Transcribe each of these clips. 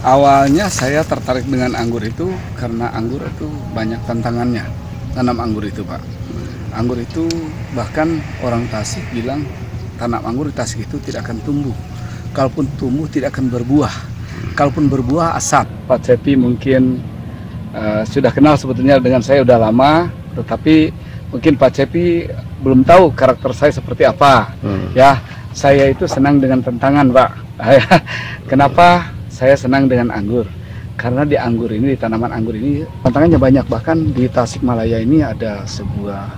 Awalnya saya tertarik dengan anggur itu karena anggur itu banyak tantangannya. Tanam anggur itu, Pak. Anggur itu bahkan orang Tasik bilang tanam anggur di Tasik itu tidak akan tumbuh. Kalaupun tumbuh tidak akan berbuah. Kalaupun berbuah asap. Pak Cepi mungkin sudah kenal sebetulnya dengan saya udah lama, tetapi mungkin Pak Cepi belum tahu karakter saya seperti apa. Ya, saya itu senang dengan tantangan, Pak. Kenapa saya senang dengan anggur? Karena di anggur ini, di tanaman anggur ini tantangannya banyak. Bahkan di Tasikmalaya ini ada sebuah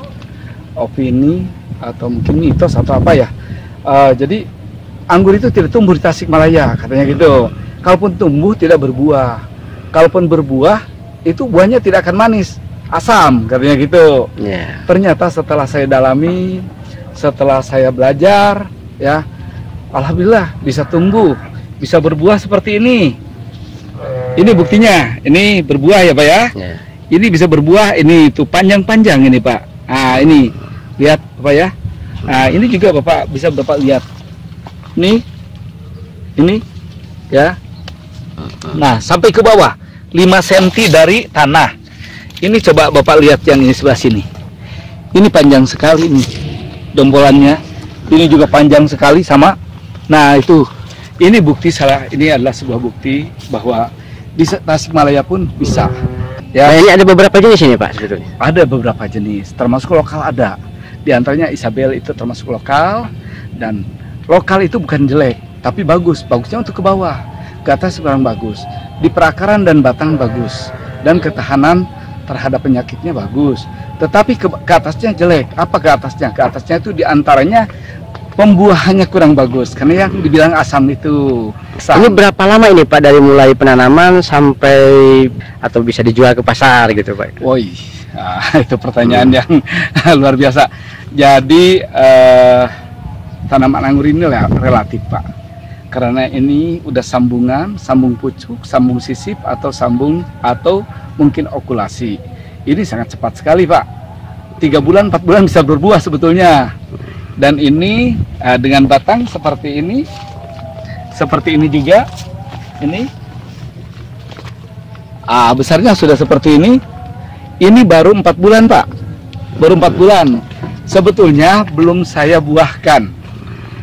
opini atau mungkin mitos atau apa ya. Jadi anggur itu tidak tumbuh di Tasikmalaya, katanya gitu. Kalaupun tumbuh tidak berbuah. Kalaupun berbuah itu buahnya tidak akan manis, asam, katanya gitu. Ternyata setelah saya dalami, setelah saya belajar, ya, alhamdulillah bisa tumbuh, bisa berbuah seperti ini. Ini buktinya, ini berbuah ya Pak ya. Ini bisa berbuah, ini tuh panjang-panjang ini Pak. Nah ini, lihat Pak ya. Nah ini juga Bapak bisa Bapak lihat. Ini ya. Nah sampai ke bawah, 5 cm dari tanah. Ini coba Bapak lihat yang ini sebelah sini. Ini panjang sekali nih, dombolannya. Ini juga panjang sekali sama. Nah itu, ini bukti ini adalah sebuah bukti bahwa di Tasikmalaya pun bisa. Ya, ini ada beberapa jenis ini Pak sebetulnya. Ada beberapa jenis, termasuk lokal ada. Di antaranya Isabel itu termasuk lokal, dan lokal itu bukan jelek, tapi bagus. Bagusnya untuk ke bawah, ke atas kurang bagus. Di perakaran dan batang bagus, dan ketahanan terhadap penyakitnya bagus. Tetapi ke atasnya jelek. Apa ke atasnya? Ke atasnya itu diantaranya pembuahannya kurang bagus, karena yang dibilang asam itu. Ini berapa lama ini Pak dari mulai penanaman sampai atau bisa dijual ke pasar gitu Pak? Woi, itu pertanyaan yang luar biasa. Jadi tanaman anggur ini relatif Pak, karena ini udah sambungan, sambung pucuk, sambung sisip atau mungkin okulasi. Ini sangat cepat sekali Pak. 3 bulan, 4 bulan bisa berbuah sebetulnya. Dan ini dengan batang seperti ini juga, ini besarnya sudah seperti ini baru 4 bulan Pak, baru 4 bulan. Sebetulnya belum saya buahkan,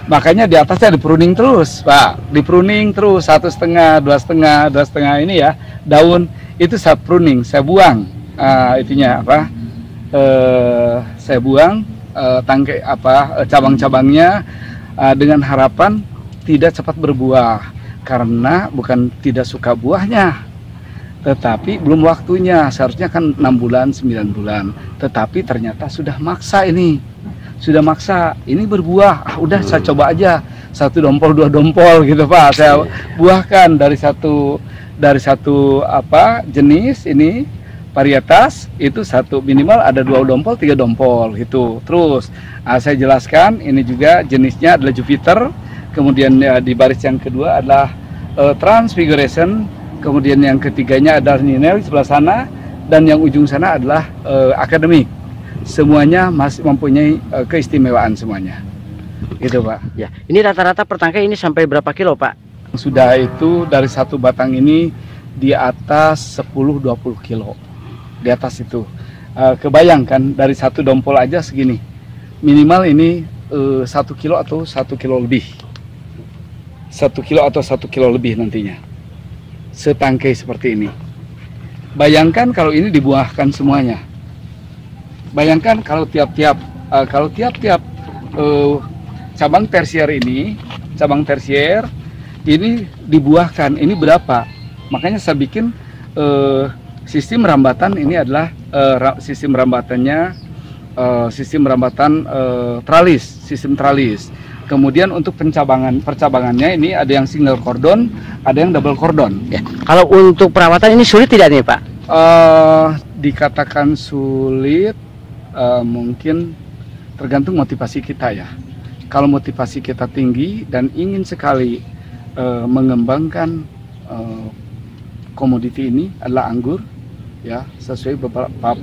makanya di atasnya dipruning terus Pak, dipruning terus 1,5, 2,5 ini ya, daun itu saya pruning, saya buang itunya apa, saya buang tangkai cabang-cabangnya dengan harapan tidak cepat berbuah, karena bukan tidak suka buahnya, tetapi belum waktunya. Seharusnya kan 6 bulan 9 bulan, tetapi ternyata sudah maksa ini berbuah. Udah saya coba aja 1 dompol 2 dompol gitu Pak, saya buahkan dari satu jenis ini varietas itu minimal ada 2 dompol 3 dompol gitu. Terus saya jelaskan ini juga jenisnya adalah Jupiter, kemudian di baris yang kedua adalah Transfiguration, kemudian yang ketiganya adalah Ninel sebelah sana, dan yang ujung sana adalah Akademik. Semuanya masih mempunyai keistimewaan semuanya gitu Pak ya. Ini rata-rata per tangkai ini sampai berapa kilo Pak? Sudah itu dari satu batang ini di atas 10-20 kilo. Di atas itu kebayangkan dari 1 dompol aja segini, minimal ini 1 kilo atau 1 kilo lebih, 1 kilo atau 1 kilo lebih nantinya setangkai seperti ini. Bayangkan kalau ini dibuahkan semuanya, bayangkan kalau tiap-tiap cabang tersier ini dibuahkan, ini berapa. Makanya saya bikin sistem rambatan ini adalah sistem tralis. Kemudian untuk percabangannya ini ada yang single cordon, ada yang double cordon. Ya. Kalau untuk perawatan ini sulit tidak nih Pak? Dikatakan sulit, mungkin tergantung motivasi kita ya. Kalau motivasi kita tinggi dan ingin sekali mengembangkan komoditi ini adalah anggur, ya, sesuai beberapa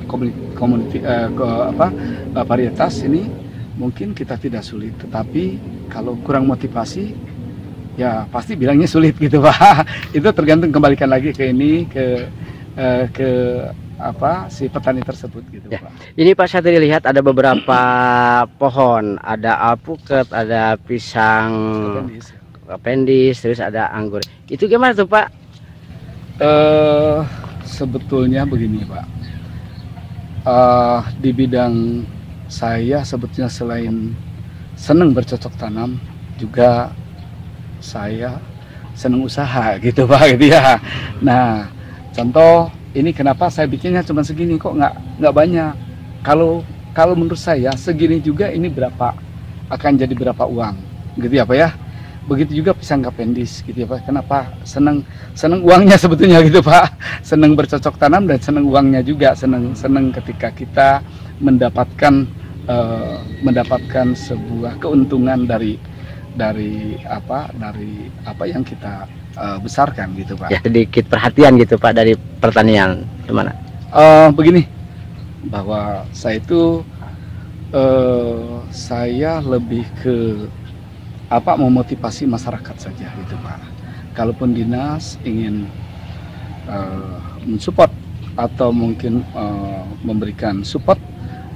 varietas ini mungkin kita tidak sulit. Tetapi kalau kurang motivasi, ya pasti bilangnya sulit gitu Pak. Itu tergantung, kembalikan lagi ke ini, ke apa si petani tersebut gitu Ya. Pak. Ini Pak, saya tadi lihat ada beberapa pohon, ada alpukat, ada pisang Apendis. apendis, terus ada anggur. Itu gimana tuh Pak? Sebetulnya begini Pak, di bidang saya sebetulnya selain senang bercocok tanam, juga saya senang usaha gitu Pak gitu ya. Nah, contoh ini kenapa saya bikinnya cuma segini, kok nggak banyak. Kalau menurut saya segini juga ini berapa, akan jadi berapa uang gitu ya Pak ya. Begitu juga pisang apendis gitu ya Pak. Kenapa senang uangnya sebetulnya gitu Pak. Senang bercocok tanam dan senang uangnya juga, senang ketika kita mendapatkan sebuah keuntungan dari apa yang kita besarkan gitu Pak. Ya, sedikit perhatian gitu Pak dari pertanian gimana? Begini, bahwa saya itu saya lebih ke memotivasi masyarakat saja gitu Pak. Kalaupun dinas ingin mensupport atau mungkin memberikan support,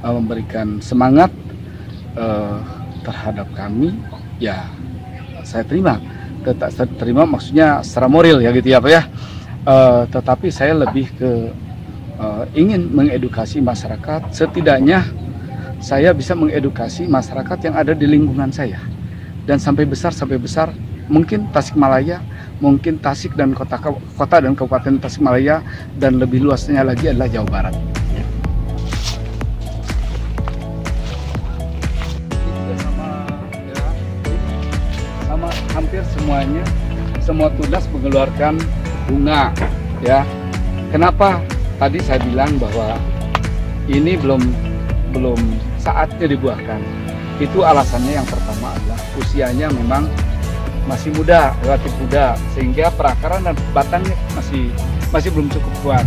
memberikan semangat terhadap kami, ya saya terima. Saya terima maksudnya secara moral ya gitu ya Pak ya. Tetapi saya lebih ke ingin mengedukasi masyarakat. Setidaknya saya bisa mengedukasi masyarakat yang ada di lingkungan saya, dan sampai besar mungkin Tasikmalaya, mungkin Tasik dan kota dan kabupaten Tasikmalaya, dan lebih luasnya lagi adalah Jawa Barat. Sama hampir semuanya, semua tunas mengeluarkan bunga ya. Kenapa tadi saya bilang bahwa ini belum saatnya dibuahkan? Itu alasannya yang pertama adalah usianya memang masih muda, relatif muda, sehingga perakaran dan batangnya masih belum cukup kuat.